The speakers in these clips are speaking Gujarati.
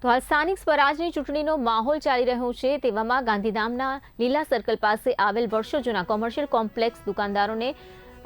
તો હાલ સ્થાનિક સ્વરાજની ચૂંટણીનો માહોલ ચાલી રહ્યો છે તેવામાં ગાંધીધામના લીલા સર્કલ પાસે આવેલ વર્ષો જૂના કોમર્શિયલ કોમ્પ્લેક્સ દુકાનદારોને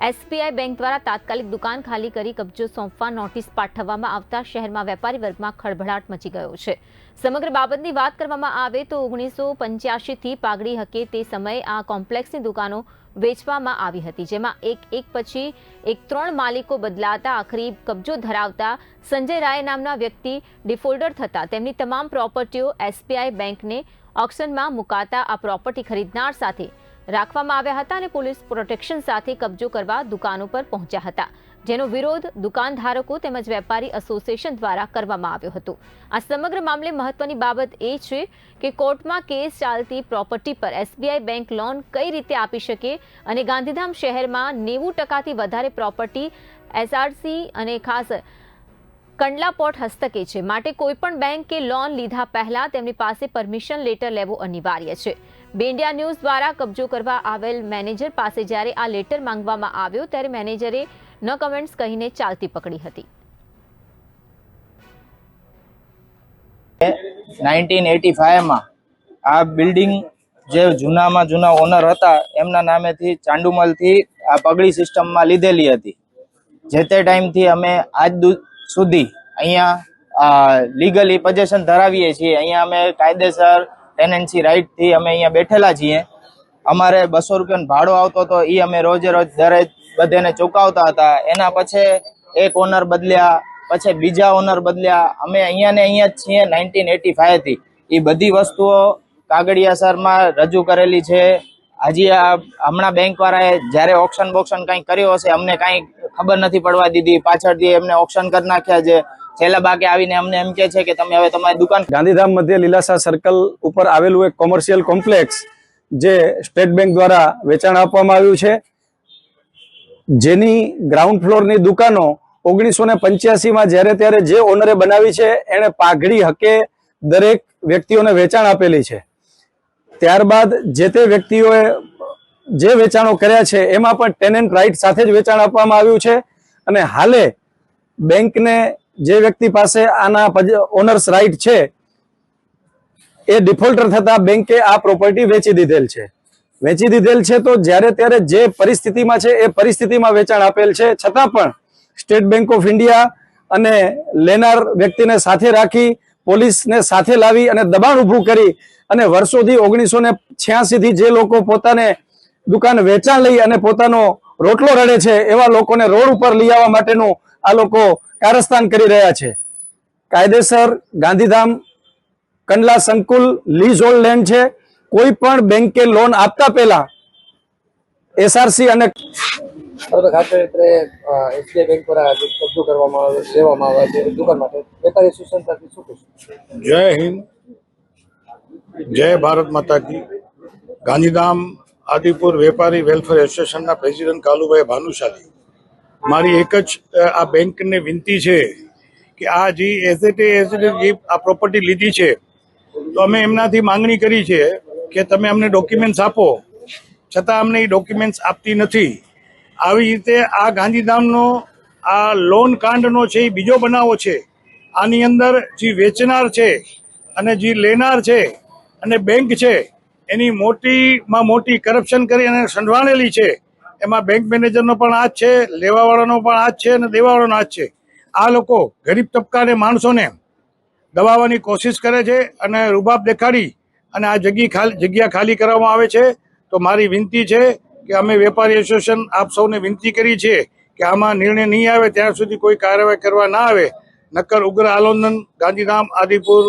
એસબીઆઈ બેંક દ્વારા તાત્કાલિક દુકાન ખાલી કરી કબજો સોંપવા નોટિસ પાઠવવામાં આવતા શહેરમાં વેપારી વર્ગમાં ખળભળાટ મચી ગયો છે। સમગ્ર બાબતની વાત કરવામાં આવે તો 1985 થી પાઘડી હકે તે સમયે આ કોમ્પ્લેક્સની દુકાનો વેચવામાં આવી હતી, જેમાં એક પછી એક 3 માલિકો બદલાતા આખરી કબજો ધરાવતા સંજય રાય નામના વ્યક્તિ ડિફોલ્ટર થતા તેમની તમામ પ્રોપર્ટીઓ એસબીઆઈ બેંકને ઓક્શનમાં મુકાતા આ પ્રોપર્ટી ખરીદનાર સાથે રાખવામાં આવ્યા હતા અને પોલીસ પ્રોટેક્શન સાથે કબજો કરવા દુકાનો પર પહોંચ્યા હતા, જેનો વિરોધ દુકાનધારકો તેમજ વેપારી એસોસિએશન દ્વારા કરવામાં આવ્યો હતો। આ સમગ્ર મામલે મહત્વની બાબત એ છે કે કોર્ટમાં કેસ ચાલતી પ્રોપર્ટી પર એસબીઆઈ બેંક લોન કઈ રીતે આપી શકે અને ગાંધીધામ શહેરમાં 90% વધારે પ્રોપર્ટી એસઆરસી અને ખાસ કંડલા પોર્ટ હસ્તકે છે, માટે કોઈપણ બેંકે લોન લીધા પહેલા તેમની પાસે પરમિશન લેટર લેવો અનિવાર્ય છે। બે ઇન્ડિયા ન્યૂઝ દ્વારા કબજો કરવા આવેલ મેનેજર પાસે જ્યારે આ લેટર માંગવામાં આવ્યો ત્યારે મેનેજરે ન કમેન્ટ્સ કહીને ચાલતી પકડી હતી। 1985 માં આ બિલ્ડિંગ જે જૂનામાં જૂના ઓનર હતા એમના નામેથી ચાંડુમલથી આ પગડી સિસ્ટમમાં લીધેલી હતી। જે તે ટાઈમથી અમે આજ સુધી અહીંયા લીગલી પોઝેશન ધરાવીએ છીએ। અહીંયા અમે કાયદેસર ટેનન્સી રાઇટ થી અમે અહીંયા બેઠેલા છીએ। અમારે 200 રૂપિયાનો ભાડો આવતો હતો, એ અમે રોજે રોજ દરેક બધાને ચૂકવતા હતા। એના પછી એક ઓનર બદલ્યા, પછી બીજા ઓનર બદલ્યા। અમે અહીંયા ને અહીંયા જ છીએ 1985 થી। એ બધી વસ્તુઓ કાગળિયાસરમાં રજૂ કરેલી છે। હજી હમણાં બેંક વાળાએ જ્યારે ઓક્શન બોક્શન કંઈક કર્યો હશે અમને કાંઈ ખબર નથી પડવા દીધી, પાછળથી એમને ઓક્શન કરી નાખ્યા છે। છેલ્લા બાકી આવીને અમને એમ કહે છે કે તમે હવે તમારી દુકાન। ગાંધીધામ મધ્ય લીલાસા સર્કલ ઉપર આવેલું એક કોમર્શિયલ કોમ્પ્લેક્સ જે સ્ટેટ બેંક દ્વારા વેચાણ આપવામાં આવ્યું છે, જેની ગ્રાઉન્ડ ફ્લોરની દુકાનો 1985 માં જ્યારે ત્યારે જે ઓનરે બનાવી છે એણે પાઘડી હકે દરેક વ્યક્તિઓને વેચાણ આપેલી છે। ત્યારબાદ જે તે વ્યક્તિઓએ જે વેચાણો કર્યા છે એમાં પણ ટેનન્ટ રાઇટ સાથે જ વેચાણ આપવામાં આવ્યું છે અને હાલે બેંકને જે વ્યક્તિ પાસે આના ઓનર્સ રાઇટ છે એ ડિફોલ્ટર થતા બેંકે આ પ્રોપર્ટી વેચી દીધેલ છે। તો જ્યારે ત્યારે જે પરિસ્થિતિમાં છે એ પરિસ્થિતિમાં વેચાણ આપેલ છે, છતાં પણ સ્ટેટ બેંક ઓફ ઇન્ડિયા અને લેનાર વ્યક્તિને સાથે રાખી પોલીસને સાથે લાવી અને દબાણ ઊભું કરી અને વર્ષોથી 1986 થી જે લોકો પોતાને દુકાન વેચાણ લઈ અને પોતાનો રોટલો રડે છે એવા લોકોને રોડ ઉપર લઈ આવવા માટેનું આ લોકો કારસ્તાન કરી રહ્યા છે। કાયદેસર ગાંધીધામ કંડલા સંકુલ લીઝ હોલ્ડ લેન્ડ છે। કોઈ પણ બેંકે લોન આપતા પહેલા એસઆરસી અને એસબીઆઈ બેંક દ્વારા કબજો કરવામાં લેવામાં આવે છે દુકાન માટે વેપારી એસોસિએશન સાથે શું કહેશો? જય હિન્દ, જય ભારત માતા કી। ગાંધીધામ આદિપુર વેપારી વેલફેર એસોસિએશનના પ્રેસિડેન્ટ કાલુભાઈ ભાનુશાલી, મારી એક જ આ બેંકને વિનંતી છે કે આ જે આ પ્રોપર્ટી લીધી છે તો અમે એમનાથી માંગણી કરી છે કે તમે અમને ડોક્યુમેન્ટ્સ આપો, છતાં અમને એ ડોક્યુમેન્ટ્સ આપતી નથી। આવી રીતે આ ગાંધીધામનો આ લોન કાંડનો છે એ બીજો બનાવો છે। આની અંદર જે વેચનાર છે અને જે લેનાર છે અને બેંક છે એની મોટીમાં મોટી કરપ્શન કરી અને સંડવાણેલી છે। એમાં બેંક મેનેજરનો પણ હાથ છે, લેવાવાળાનો પણ હાથ છે અને દેવાવાળાનો હાથ છે। આ લોકો ગરીબ તબકાને માણસોને દબાવવાની કોશિશ કરે છે અને રૂબાબ દેખાડી અને આ જગ્યા ખાલી કરવામાં આવે છે। તો મારી વિનંતી છે કે અમે વેપારી એસોસિએશન આપ સૌને વિનંતી કરી છે કે આમાં નિર્ણય નહીં આવે ત્યાં સુધી કોઈ કાર્યવાહી કરવા ના આવે, નક્કર ઉગ્ર આંદોલન ગાંધીધામ આદિપુર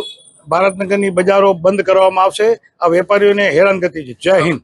ભારતનગરની બજારો બંધ કરવામાં આવશે। આ વેપારીઓને હેરાનગતિ છે। જય હિન્દ।